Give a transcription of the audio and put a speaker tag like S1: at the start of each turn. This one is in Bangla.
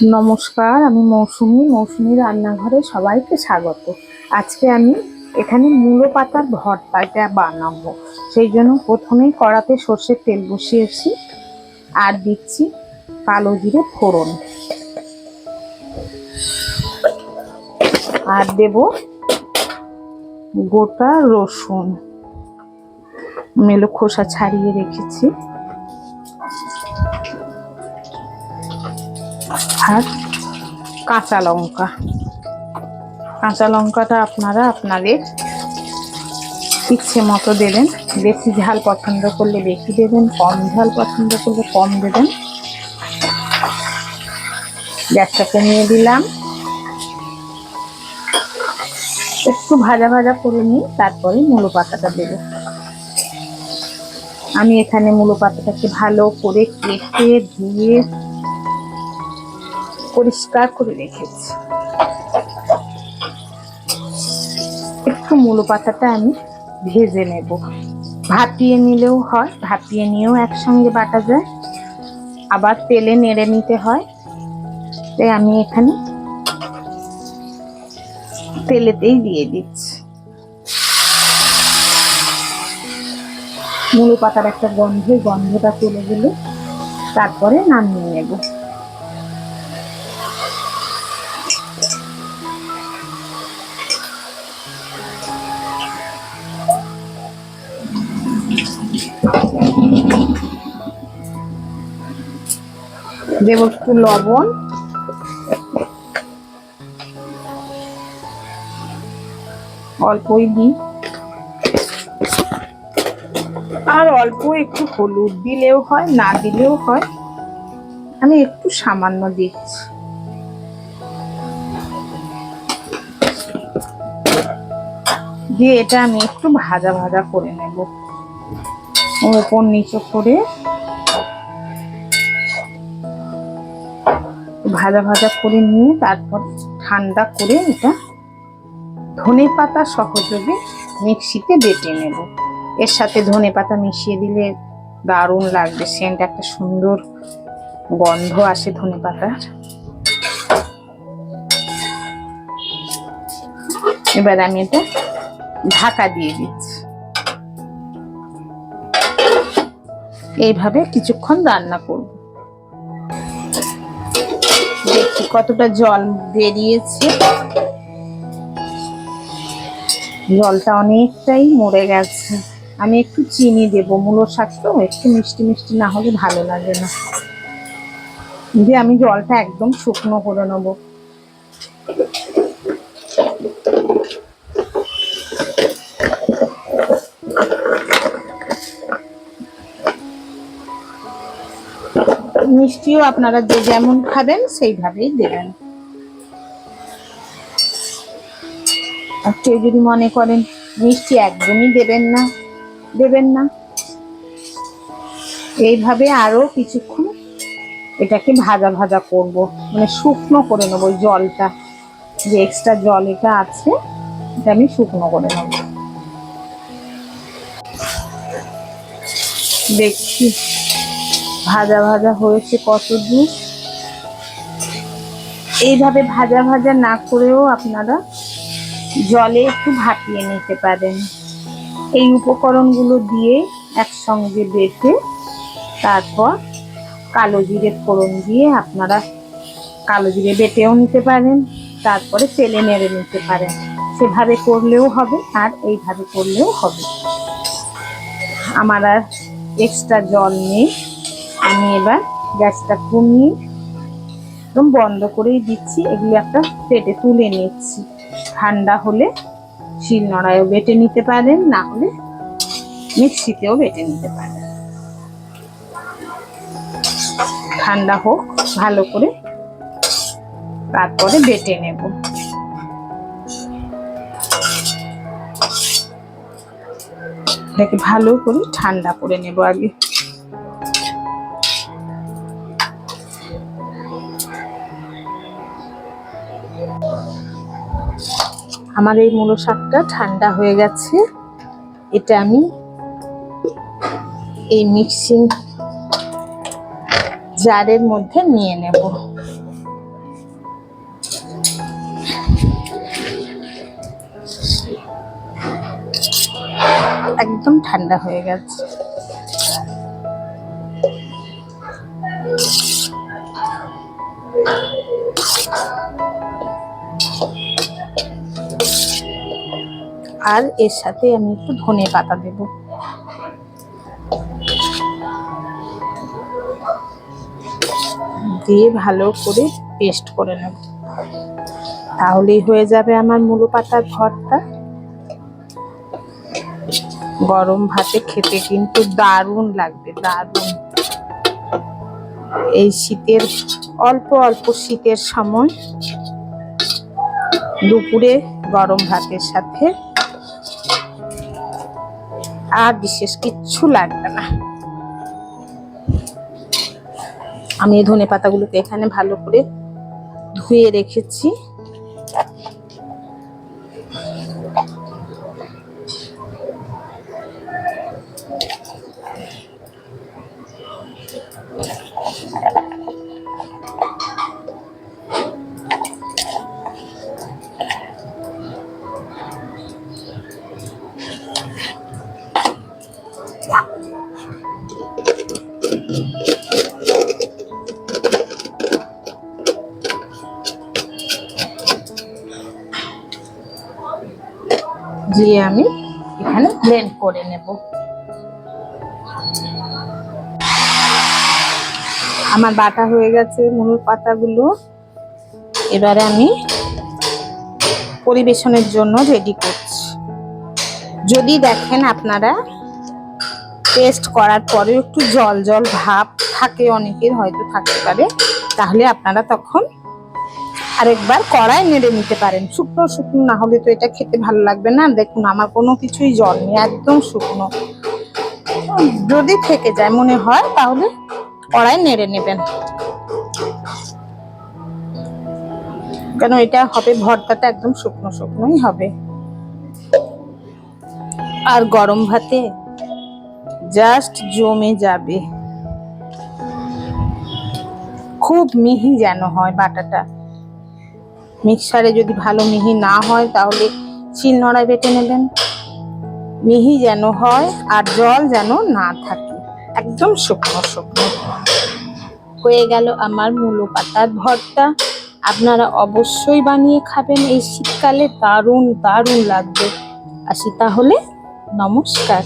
S1: নমস্কার, আমি মৌসুমী রান্নাঘরে সবাইকে স্বাগত। আজকে আমি এখানে মূলো পাতার ভর্তাটা বানাবো। সেই জন্য প্রথমেই কড়াতে সর্ষের তেল বসিয়েছি আর দিচ্ছি কালো জিরে ফোড়ন, আর দেব গোটা রসুন, মেলো খোসা ছাড়িয়ে রেখেছি, আর কাঁচা লঙ্কাটা আপনারা আপনাদের ইচ্ছে মতো দেবেন। বেশি ঝাল পছন্দ করলে বেশি দেবেন, কম ঝাল পছন্দ করলে কম দেবেন। গ্যাসটা কমিয়ে দিলাম, একটু ভাজা ভাজা করে নিই, তারপরে মূলো পাতাটা দেব। আমি এখানে মূলো পাতাটাকে ভালো করে কেটে ধুয়ে পরিষ্কার করে রেখেছি। একটু মূলো পাতাটা আমি ভেজে নেব, ভাপিয়ে নিলেও হয়, ভাপিয়ে নিয়েও একসঙ্গে বাটা যায়, আবার তেলে নেড়ে নিতে হয়। তাই আমি এখানে তেলেতেই দিয়ে দিচ্ছি। মূলো পাতার একটা গন্ধটা চলে গেলে তারপরে নামিয়ে নেব। দেব একটু লবণ, অল্পই দিই, আর অল্প একটু হলুদ দিলেও হয়, না দিলেও হয়, আমি একটু সামান্য দিচ্ছি। দিয়ে এটা আমি একটু ভাজা ভাজা করে নেব, ওপর নিচে করে ভাজা ভাজা করে নিয়ে তারপর ঠান্ডা করে এটা ধনেপাতা সহযোগে মিক্সিতে বেটে নেব। এর সাথে ধনেপাতা মিশিয়ে দিলে দারুণ লাগবে, সেন্ট একটা সুন্দর গন্ধ আসে ধনেপাতার। এবার আমি এটা ঢাকা দিয়ে দিচ্ছি। এইভাবে কিছুক্ষণ রান্না করব। দেখি কতটা জল বেরিয়েছে, জলটা অনেকটাই মরে গেছে। আমি একটু চিনি দেবো, মূলো শাক তো একটু মিষ্টি মিষ্টি না হলে ভালো লাগে না। দিয়ে আমি জলটা একদম শুকনো করে নেব। মিষ্টিও আপনারা যে যেমন খাবেন সেইভাবেই দেবেন। আর কেউ যদি মনে করেন মিষ্টি একদমই দেবেন না, এইভাবে আরো কিছুক্ষণ এটাকে ভাজা ভাজা করব, মানে শুকনো করে নেবো। জলটা যে এক্সট্রা জল এটা আছে, এটা আমি শুকনো করে নেব। দেখছি ভাজা ভাজা হয়েছে কত দূর। এইভাবে ভাজা ভাজা না করেও আপনারা জলে একটু ভাপিয়ে নিতে পারেন। এই উপকরণগুলো দিয়ে একসঙ্গে বেটে তারপর কালো জিরে ফোড়ন দিয়ে আপনারা কালো জিরে বেটেও নিতে পারেন, তারপরে তেলে নেড়ে নিতে পারেন। সেভাবে করলেও হবে, আর এইভাবে করলেও হবে। আমার আর এক্সট্রা জল নেই, আমি এবার গ্যাসটা কমিয়ে একদম বন্ধ করেই দিচ্ছি। এগুলো একটা প্লেটে তুলে নিচ্ছি। ঠান্ডা হলে শিলনোড়ায়ও বেটে নিতে পারেন, না হলে মিক্সিতেও বেটে নিতে পারেন। ঠান্ডা হোক ভালো করে, তারপরে বেটে নেব। এটাকে ভালো করে ঠান্ডা করে নেব আগে। আমার এই মূলো শাকটা ঠান্ডা হয়ে গেছে। এটা আমি এই মিক্সিং জারের মধ্যে নিয়ে নেব। একদম ঠান্ডা হয়ে গেছে। আর এর সাথে আমি একটু ধনে পাতা দেব। দিয়ে ভালো করে পেস্ট করে নেব, তাহলেই হয়ে যাবে আমার মূলো পাতার ভর্তা। গরম ভাতে খেতে কিন্তু দারুণ লাগবে, দারুণ। এই শীতের অল্প অল্প শীতের সময় দুপুরে গরম ভাতের সাথে আর বিশেষ কিচ্ছু লাগবে না। আমি এই ধনে পাতাগুলোকে এখানে ভালো করে ধুয়ে রেখেছি। দিয়ে আমি এখানে ব্লেন্ড করে নেব। আমার বাটা হয়ে গেছে মূলোর পাতাগুলো। এবারে আমি পরিবেশনের জন্য রেডি করছি। যদি দেখেন আপনারা পেস্ট করার পরে একটু জল জল ভাব থাকে, অনেকের হয়তো থাকতে পারে, তাহলে আপনারা তখন আরেকবার কড়াই নেড়ে নিতে পারেন। শুকনো শুকনো না হলে তো এটা খেতে ভালো লাগবে না। দেখুন আমার কোনো কিছুই জল নেই, একদম শুকনো। যদি থেকে যায় মনে হয় তাহলে কড়াই নেড়ে নেবেন, কেন এটা হবে ভর্তাটা একদম শুকনো শুকনোই হবে। আর গরম ভাতে জাস্ট জমে যাবে। খুব মিহি যেন হয় বাটাটা। মিক্সারে যদি ভালো মিহি না হয় তাহলে শিলনোড়ায় বেটে নেবেন। মিহি যেন হয় আর জল যেন না থাকে, একদম শুকনো শুকনো হয়ে গেল আমার মূলো পাতার ভর্তা। আপনারা অবশ্যই বানিয়ে খাবেন এই শীতকালে, দারুণ দারুণ লাগবে। আসি তাহলে, নমস্কার।